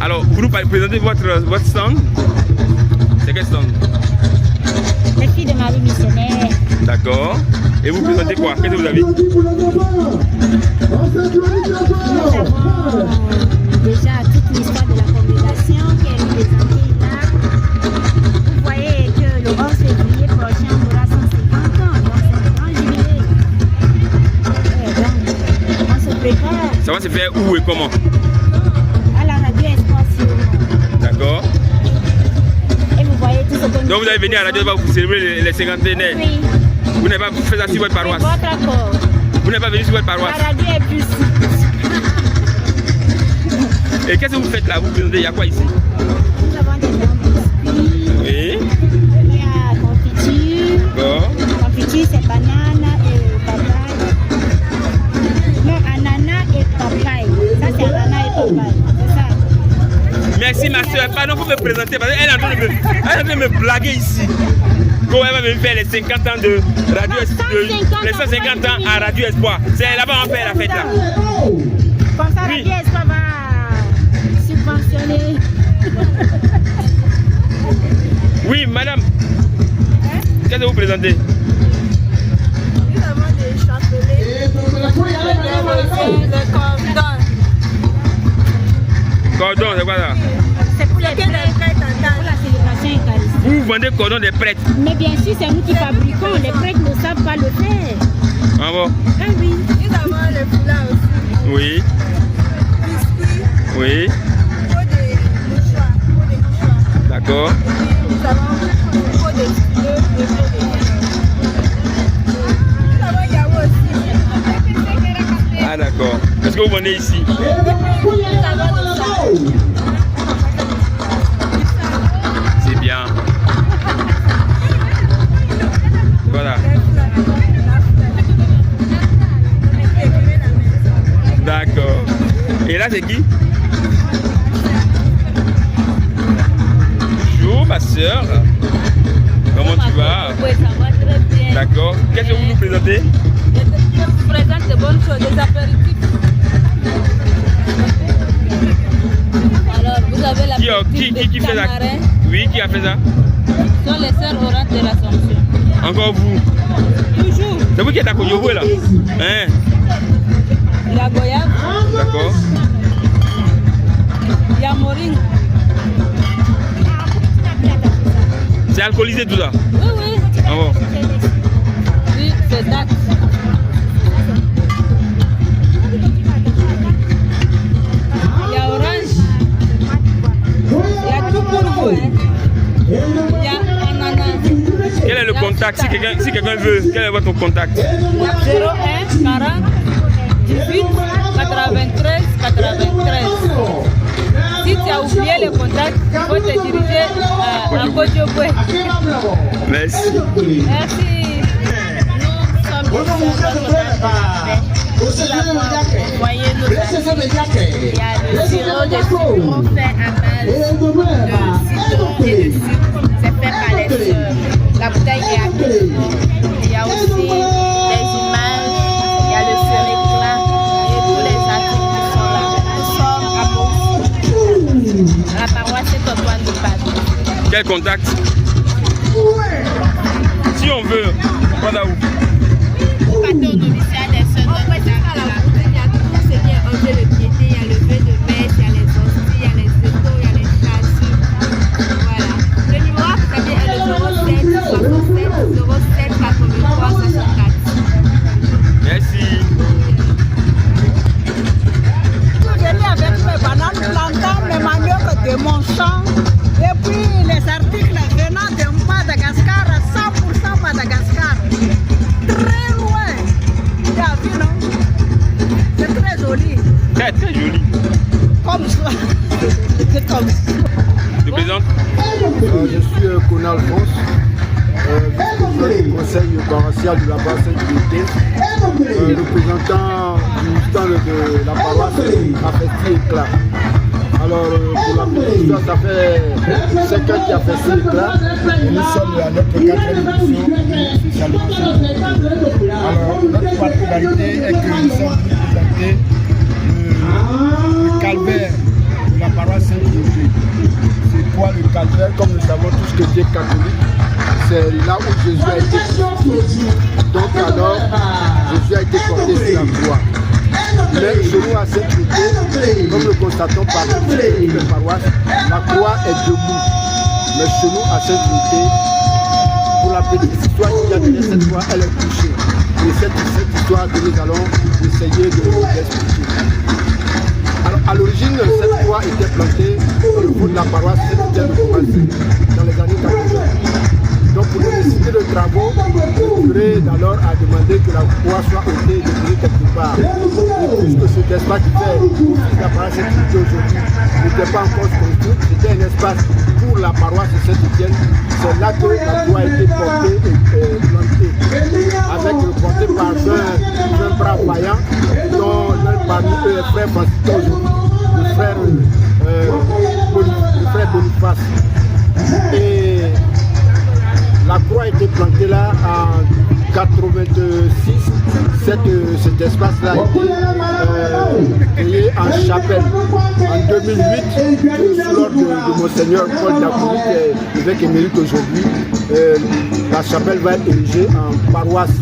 Alors, vous nous présentez votre stand? C'est quel stand? Les filles de Marie missionnaire. D'accord. Et vous présentez quoi? Qu'est-ce que vous avez? Nous avons déjà toute l'histoire de la congrégation qui est représentée là. Vous voyez que le 11 février prochain, on aura 150 ans. Donc c'est un grand jubilé. Donc, on se prépare. Ça va se faire où et comment? À la radio Espace. D'accord. Et vous voyez tout ce que Donc vous allez venir à la radio pour célébrer les 50e. Oui. Vous n'avez pas fait ça sur votre paroisse? Votre accord. Vous n'êtes pas venu sur votre paroisse? La radio est plus. Et qu'est-ce que vous faites là? Vous présentez, il y a quoi ici? Nous avons des biscuits. Oui. Il y a confiture. D'accord. Confiture, c'est banane et papaye. Non, ananas et papaye. Ça, c'est ananas et papaye. C'est ça. Merci ma soeur. Pardon, vous me présenter parce qu'elle est en train de me blaguer ici. Quand elle va me faire les 50 ans de Radio Espoir, les 150 ans à Radio Espoir. C'est là-bas on fait la fête là. Comme ça, Radio Espoir va subventionner. Oui, madame. Qu'est-ce que vous présentez? Nous avons des chapelets, des cordons. Cordon, c'est quoi ça? C'est pour les prêtres, pour la célébration eucharistique. Vous vendez cordon des prêtres? Mais bien sûr, c'est nous qui fabriquons. Les prêtres ne savent pas le faire. Ah bon? Ah oui. Nous avons le foulard aussi. Oui. Biscuits, Oui. pot de mouchoirs. D'accord. Nous avons pot de stylo et pot de Nous avons yaourt aussi. Ah d'accord. Est-ce que vous vendez ici? Nous avons le sac. C'est bien. Voilà. D'accord. Et là c'est qui? Bonjour ma soeur. Comment tu vas? Oui, ça va très bien. D'accord. Qu'est-ce que vous nous présentez? Je vous présente de bonnes choses, des apéritifs. Alors, vous avez la Qui fait ça? Oui, qui a fait ça? Ce sont les sœurs orantes de l'Assomption. Encore vous? Toujours. C'est vous qui êtes à Koyobo là? Hein? La goyave, D'accord. il y a moringue. C'est alcoolisé tout ça? Oui, oui. Ah bon? Oui, c'est date. Il y a orange. Il y a tout pour vous. Hein. Il y a ananas. Quel est le contact? Si quelqu'un veut, quel est votre contact? 01 40 18 93 93. Si tu as oublié le contact, il faut te diriger à Kodjobwe. Merci. Merci. Nous sommes vous voyez nos amis. Il y a le sirop de citron fait à base de citron et de sucre. C'est fait par les sœurs. La bouteille est à pied. Il y a aussi les images, il y a le éclat et tous les articles qui sont là. Nous sommes à Beauce. La paroisse est Antoine de Paris. Quel contact? Si on veut, voilà où? Pâté au noviciat des sœurs de À la boutique, il y a tout ce qui est objet de piété. Il y a le vœu de messe, il y a les hosties, il y a les étaux, il y a les châssis. Voilà. Le numéro à travailler est le 07 67 07 83 64. Merci. J'ai mis avec mes bananes plantant mes maniocs de mon champ et puis les articles venant de Madagascar, 100% Madagascar. Très loin. Tu as vu, non? C'est très joli. Très très joli. Comme ça. C'est comme ça. Tu présentes? Je suis Conal France, vice-président du conseil paroissial de la Basse Unité, représentant du stand de la paroisse à Festi Éclat. Alors, pour la petite histoire, ça fait 5 ans qu'il y a Festi Éclat et nous sommes à notre 4e édition spéciale de Festi. Alors, notre particularité est que nous sommes venus présenter le calvaire de la paroisse Saint-Denis. chrétiens catholiques. C'est là où Jésus a été crucifié. Donc alors, Jésus a été porté sur la croix. Mais chez nous à Sainte-Trinité, comme le constatons par toutes les paroisses, la croix est debout. Mais chez nous à Sainte-Trinité, pour la petite histoire qu'il y a derrière cette croix, elle est couchée. Et cette histoire que nous allons essayer de l'expliquer. Alors à l'origine, cette croix était plantée au niveau de la paroisse Saint-Étienne de Koumassi dans les années 80. Donc pour nécessiter de travaux, le curé d'alors a demandé que la croix soit ôtée et déposée quelque part. Et puisque cet espace qui fait office de la paroisse Saint-Étienne aujourd'hui n'était pas encore construit, c'était un espace pour la paroisse Saint-Étienne. C'est là que la croix a été portée et plantée. Avec portée par un brave vaillant, dont l'un parmi eux est frère Francis aujourd'hui, le frère Boniface. Et la croix a été plantée là en 86. Cet espace-là a été créé en chapelle. En 2008, sous l'ordre de Monseigneur Paul Dacouri, qui est évêque émérite aujourd'hui, la chapelle va être érigée en paroisse.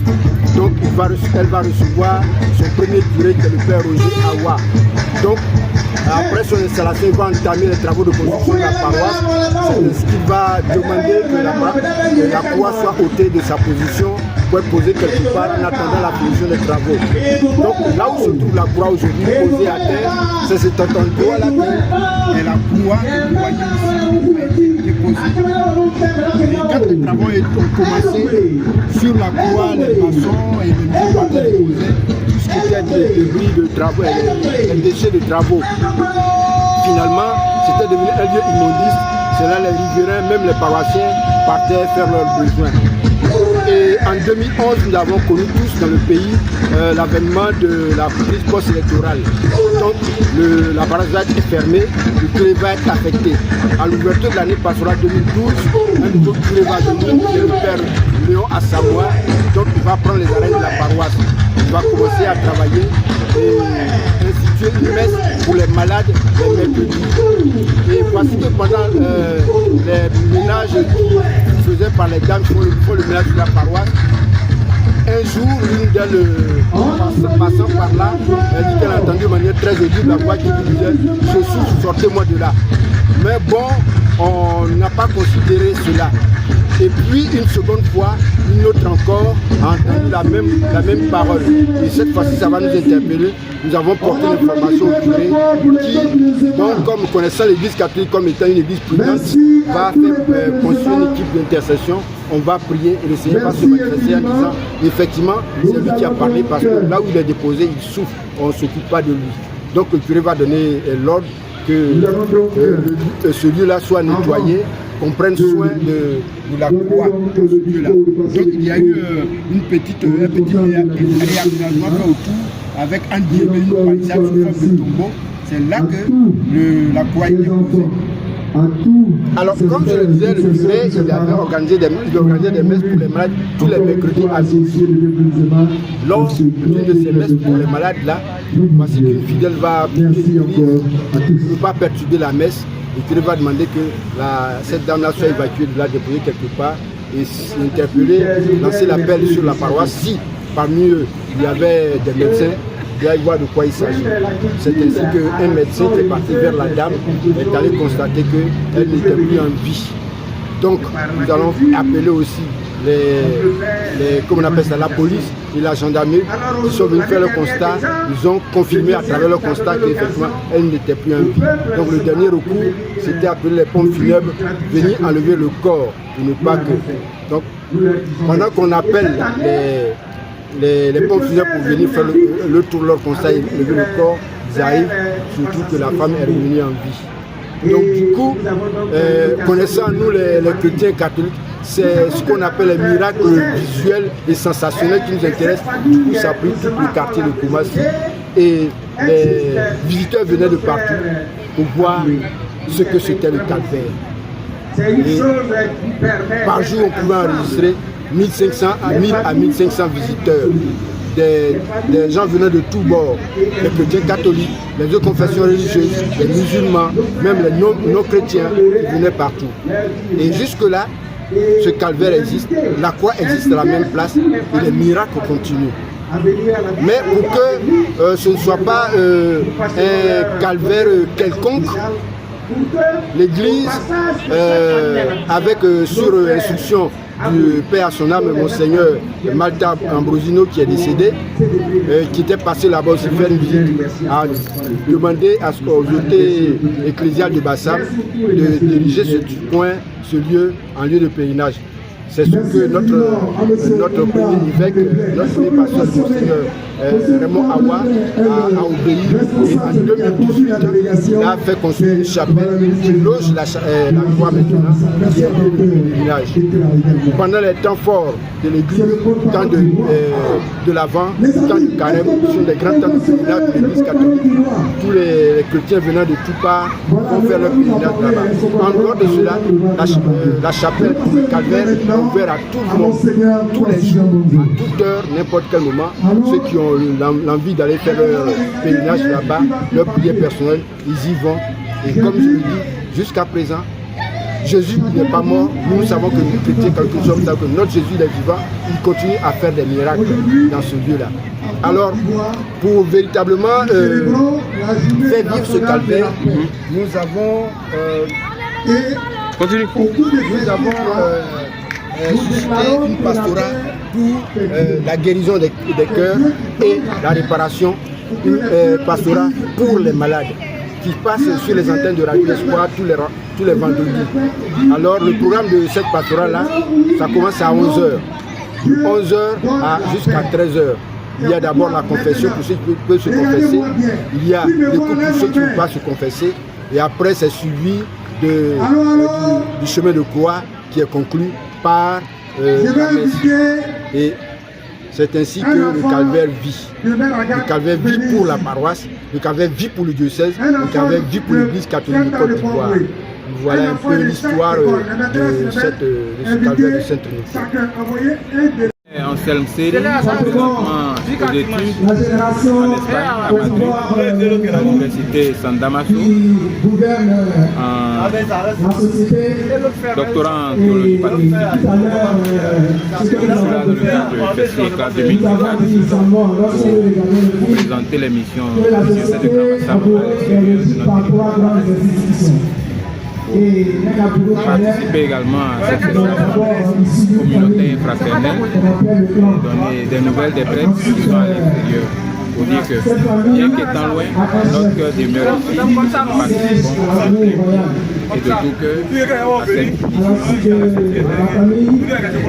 Donc elle va recevoir son premier curé, qui est le Père Roger Awa. Donc après son installation, il va entamer les travaux de construction de la paroisse. C'est ce qu'il va demander que la croix soit ôtée de sa position pour être posée quelque part en attendant la position des travaux. Donc là où se trouve la croix aujourd'hui posée à terre, c'est cet endroit-là que la croix que vous voyez ici a été déposée. Et quand les travaux ont commencé, sur la croix, les maçons et les menuisiers ont déposé tout ce qui était des débris de travaux, les déchets de travaux. Finalement, c'était devenu un lieu immondice. C'est là les riverains, même les paroissiens, partaient faire leurs besoins. Et en 2011, nous avons connu tous dans le pays l'avènement de la crise post-électorale. Donc la paroisse va être fermée, le curé va être affecté. À l'ouverture de l'année pastorale 2012, un nouveau curé va venir, qui est le Père Léon Assamoah. Donc il va prendre les arènes de la paroisse. Il va commencer à travailler et instituer une messe pour les malades les mercredis. Et voici que pendant les ménages qui faisaient par les dames qui font le ménage de la paroisse, un jour, l'une d'elles, passant par là, elle dit qu'elle a entendu de manière très audible la voix qui lui disait « Je souffre, sortez-moi de là ». Mais bon, on n'a pas considéré cela. Et puis une seconde fois, une autre encore, a entendu la même parole. Et cette fois-ci, ça va nous interpeller. Nous avons porté l'information au curé qui, bon, comme connaissant l'église catholique comme étant une église prudente, va faire construire une équipe d'intercession. On va prier et le Seigneur va se manifester en disant effectivement, c'est lui qui a parlé parce que là où il est déposé, il souffre. On ne s'occupe pas de lui. Donc le curé va donner l'ordre que ce lieu-là soit nettoyé, qu'on prenne soin de la croix de ce lieu-là. Donc il y a eu un petit réaménagement fait autour avec un guillemet, une palissade sous forme de tombeau. C'est là que la croix est déposée. Alors, comme je le disais, le curé, il avait organisé des messes pour les malades tous les mercredis à midi. Lors d'une de ces messes pour les malades, là, voici qu'une fidèle va prier l'église, ne pas perturber la messe. Le curé va demander que cette dame-là soit évacuée de là, déposée quelque part et interpeller, lancer l'appel sur la paroisse. Si parmi eux, il y avait des médecins, il va y voir de quoi il s'agit. C'est ainsi qu'un médecin qui est parti vers la dame est allé constater qu'elle n'était plus en vie. Donc nous allons appeler aussi la police et la gendarmerie qui sont venus faire le constat. Ils ont confirmé à travers le constat qu'effectivement elle n'était plus en vie. Donc le dernier recours, c'était appeler les pompes funèbres, venir enlever le corps pour ne pas que. Donc pendant qu'on appelle les pompes funèbres pour venir faire le tour de leur constat et lever le corps, ils arrivent, surtout que la femme est revenue en vie. Donc du coup, connaissant nous les chrétiens catholiques, c'est ce qu'on appelle les miracles visuels et sensationnels qui nous intéressent. Du coup, ça a pris tout le quartier de Koumassi et les visiteurs venaient de partout pour voir ce que c'était le calvaire. Et par jour, on pouvait enregistrer 1000 à 1500 visiteurs. des gens venant de tous bords, les chrétiens catholiques, les autres confessions religieuses, les musulmans, même les non-chrétiens qui venaient partout. Et jusque-là, ce calvaire existe, la croix existe à la même place et les miracles continuent. Mais pour que ce ne soit pas un calvaire quelconque, l'Église, avec sur instruction du Père à son âme, Monseigneur Malta Ambrosino qui est décédé, qui était passé là-bas aussi faire une visite, a demandé aux autorités ecclésiales de Bassam de diriger ce lieu en lieu de pèlerinage. C'est ce que notre premier évêque, notre premier pasteur, Monseigneur Raymond Awa, a obéi. Et en 2018, il a fait construire une chapelle qui loge la croix maintenant, qui est lieu de pèlerinage. Pendant les temps forts de l'église, temps de l'Avent, temps du carême, ce sont des grands temps de pèlerinage de l'église catholique. Tous les chrétiens venant de toutes parts vont faire leur pèlerinage là-bas. En dehors de cela, la chapelle, le calvaire, ouvert à tout le monde, tous les jours, à toute heure, n'importe quel moment. Ceux qui ont l'envie d'aller faire leur pèlerinage là-bas, leur prière personnelle, ils y vont. Et comme je le dis, jusqu'à présent, Jésus n'est pas mort. Nous savons que nous chrétiens, quelque chose comme que notre Jésus est vivant, il continue à faire des miracles dans ce lieu-là. Alors, pour véritablement faire vivre ce calvaire, nous avons nous avons suscité une pastorale pour la guérison des cœurs et la réparation, une pastorale pour les malades qui passe sur les antennes de Radio Espoir tous les vendredis. Alors le programme de cette pastorale-là, ça commence à 11h. De 11h jusqu'à 13h. Il y a d'abord la confession pour ceux qui peuvent se confesser. Il y a le coup pour ceux qui ne peuvent pas se confesser. Et après, c'est suivi du chemin de croix qui est conclu par la messe. Et c'est ainsi que le calvaire vit. Le calvaire vit pour la paroisse, le calvaire vit pour le diocèse, le calvaire vit pour l'église catholique de Côte d'Ivoire. Voilà un peu l'histoire de ce calvaire de Saint-Trinité. Anselme Seri, présentement aux études en Espagne, à Madrid, à l'université San Damaso, doctorant en théologie patristique. Cela dans le cadre du FESIECA 2024 pour présenter l'émission du diocèse de Grand Bassam à l'extérieur de notre territoire. Participer également à cette communauté fraternelle, donner des nouvelles des prêtres qui sont à l'extérieur. Pour dire que, bien qu'étant loin, notre cœur demeure ici, nous participons et de tout cœur à cette.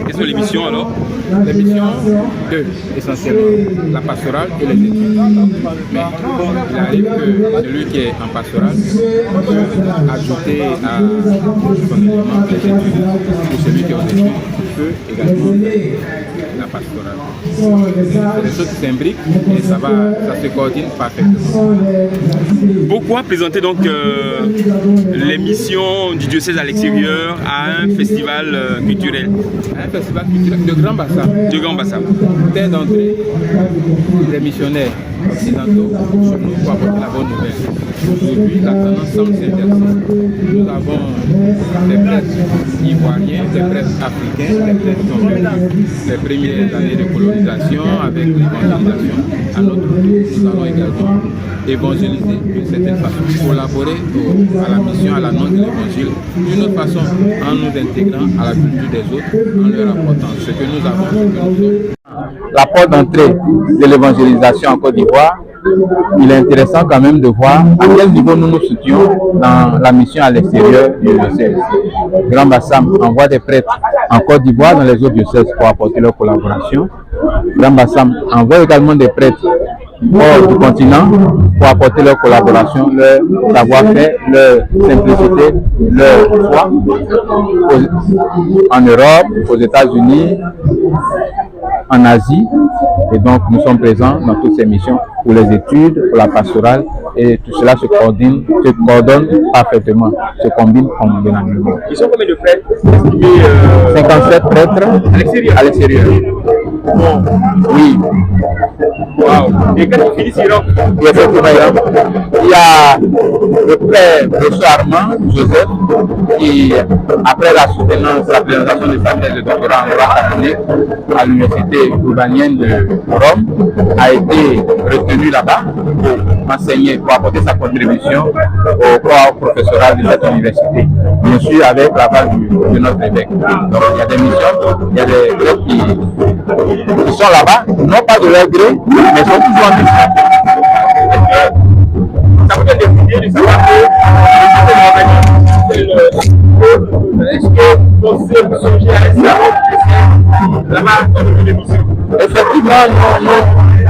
Quelles sont les missions alors? Les missions, deux, essentiellement, la pastorale et les études. Mais il arrive que celui qui est en pastorale peut ajouter à son élément les études. Pour celui qui est aux études, peut également la pastorale. C'est des choses qui s'imbriquent et ça se coordonne parfaitement. Pourquoi présenter donc les missions du diocèse à l'extérieur à un festival culturel? Un festival culturel de Grand Bassam. De Grand Bassam. Terre d'entrée des missionnaires occidentaux sur nous pour apporter la bonne nouvelle. Aujourd'hui, la tendance semble s'inverser. Nous avons des prêtres ivoiriens, des prêtres africains, des prêtres qui ont vécu les premières années de colonisation avec l'évangélisation. À notre tour, nous allons également évangéliser d'une certaine façon, collaborer à la mission, à l'annonce de l'évangile, d'une autre façon, en nous intégrant à la culture des autres, en leur apportant ce que nous avons, ce que nous sommes. La porte d'entrée de l'évangélisation en Côte d'Ivoire, il est intéressant quand même de voir à quel niveau nous nous situons dans la mission à l'extérieur du diocèse. Grand Bassam envoie des prêtres en Côte d'Ivoire dans les autres diocèses pour apporter leur collaboration. Grand Bassam envoie également des prêtres hors du continent pour apporter leur collaboration, leur savoir-faire, leur simplicité, leur foi en Europe, aux États-Unis, en Asie. Et donc nous sommes présents dans toutes ces missions pour les études, pour la pastorale, et tout cela se coordonne parfaitement, se combine convenablement. Ils sont combien de prêtres? 57 prêtres à l'extérieur. Bon. Oui. Wow. Et qu'est-ce qui finit sur Irak? Et effectivement, il y a le frère M. Armand Joseph qui, après la soutenance, la présentation de sa thèse de doctorat en droit catholique à l'université urbanienne de Rome, a été retenu là-bas pour enseigner, pour apporter sa contribution au corps professoral de cette université. Bien sûr, avec l'aval de notre évêque. Donc, il y a des missions, il y a des groupes qui sont là-bas, non pas de leur gré, mais sont toujours en mission. Ça peut être décidé de savoir que est-ce que vous songez à essayer là-bas comme une mission? Effectivement, nous,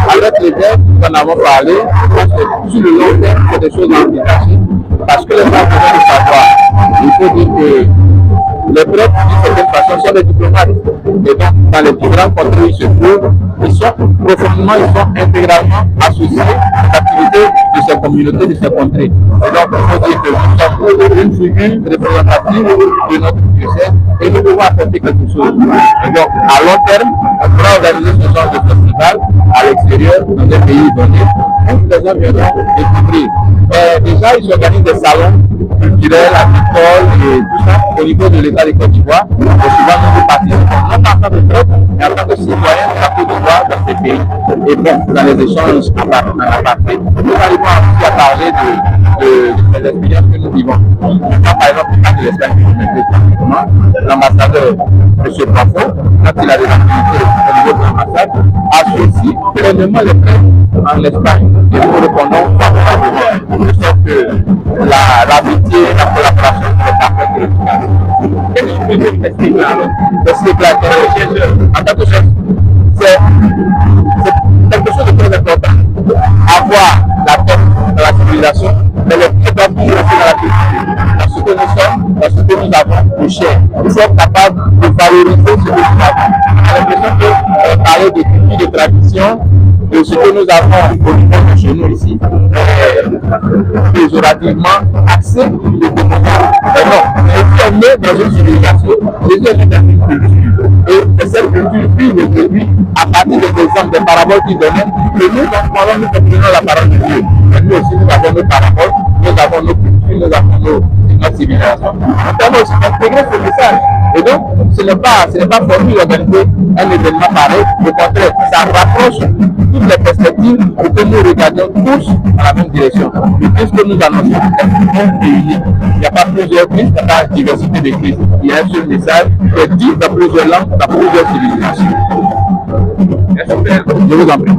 avec l'évêque, nous en avons parlé, parce que sur le long terme, c'est des choses à envisager, parce que les gens besoin de savoir. Il faut dire que les prêtres, d'une certaine façon, sont des diplomates. Et donc, dans les différents contrées où ils se trouvent, ils sont profondément, ils sont intégralement associés aux activités de ces communautés, de ces contrées. Et donc, il faut dire que nous sommes une figure représentative de notre diocèse et nous devons apporter quelque chose. Et donc, à long terme, on pourra organiser ce genre de festival à l'extérieur, dans des pays donnés, où les gens viendront découvrir. Déjà, ils organisent des salons culturels, agricoles et tout ça au niveau de l'État de Côte d'Ivoire. Et souvent, nous participons non pas en tant que prêtre, mais en tant que citoyens de la Côte d'Ivoire dans ces pays. Et bon, dans les échanges en aparté, nous arrivons aussi à parler de ces expériences que nous vivons. Par exemple, le cas de l'Espagne, l'ambassadeur M. Plafond, quand il a des activités au niveau de l'ambassade, associe pleinement les prêtres en Espagne. Et nous répondons favorablement. Je sais que l'amitié, la collaboration est parfaite et efficace. Qu'est-ce que vous pouvez tester là? En tant que chef, c'est quelque chose de très important. Avoir la tête dans la civilisation, mais le pied doit toujours rester dans la culture. Dans ce que nous sommes, dans ce que nous avons touché. Nous sommes capables de valoriser ce que nous avons. J'ai l'impression que parler de culture, de tradition, de ce que nous avons au niveau de chez nous ici, péjorativement axé de démocratie. Mais non, Jésus est né dans une civilisation, Jésus est né dans une culture. Et cette culture vit aujourd'hui à partir des exemples, des paraboles qu'il donnait, que nous, quand nous comprenons la parole de Dieu. Mais nous aussi, nous avons nos paraboles, nous avons nos cultures, nous avons notre civilisation. Nous devons aussi intégrer ce message. Et donc, ce n'est pas formule d'organiser un événement pareil. Au contraire, ça rapproche toutes les perspectives pour que nous regardions tous dans la même direction. Le Christ que nous annonçons est un et unique. Il n'y a pas plusieurs Christ, il n'y a pas diversité de Christ. Il y a un seul message qui est dit dans plusieurs langues, dans plusieurs civilisations. Je vous en prie.